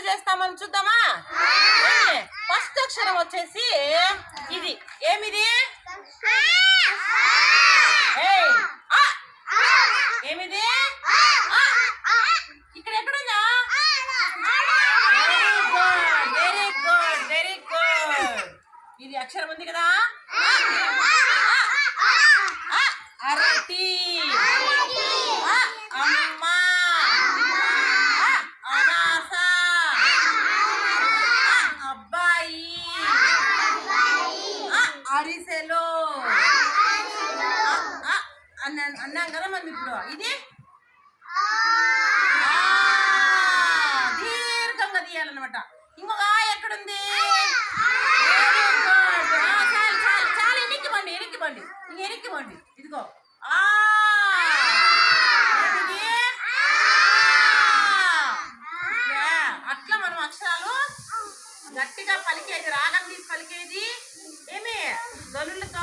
చేస్తామని చూద్దామా? ఫస్ట్ అక్షరం వచ్చేసి ఇది. ఏమిది? ఏమిది? ఇక్కడ ఎక్కడుందా? Very good, very good. ఇది అక్షరం ఉంది కదా. అరటి, అమ్మ, అనాస, అబ్బాయి, అరిసెలో అన్నాం కదా మనం ఇప్పుడు. ఇది దీర్ఘంగా తీయాలన్నమాట. ఇంకొక ఎక్కడుంది? చాలా ఎనిక్కివ్వండి, ఎనిక్కివ్వండి, ఇంక ఎనిక్కివ్వండి. ఇదిగో అట్లా మనం అక్షరాలు గట్టిగా పలికేది, రాగం తీసి పలికేది. ఏమి గలులతో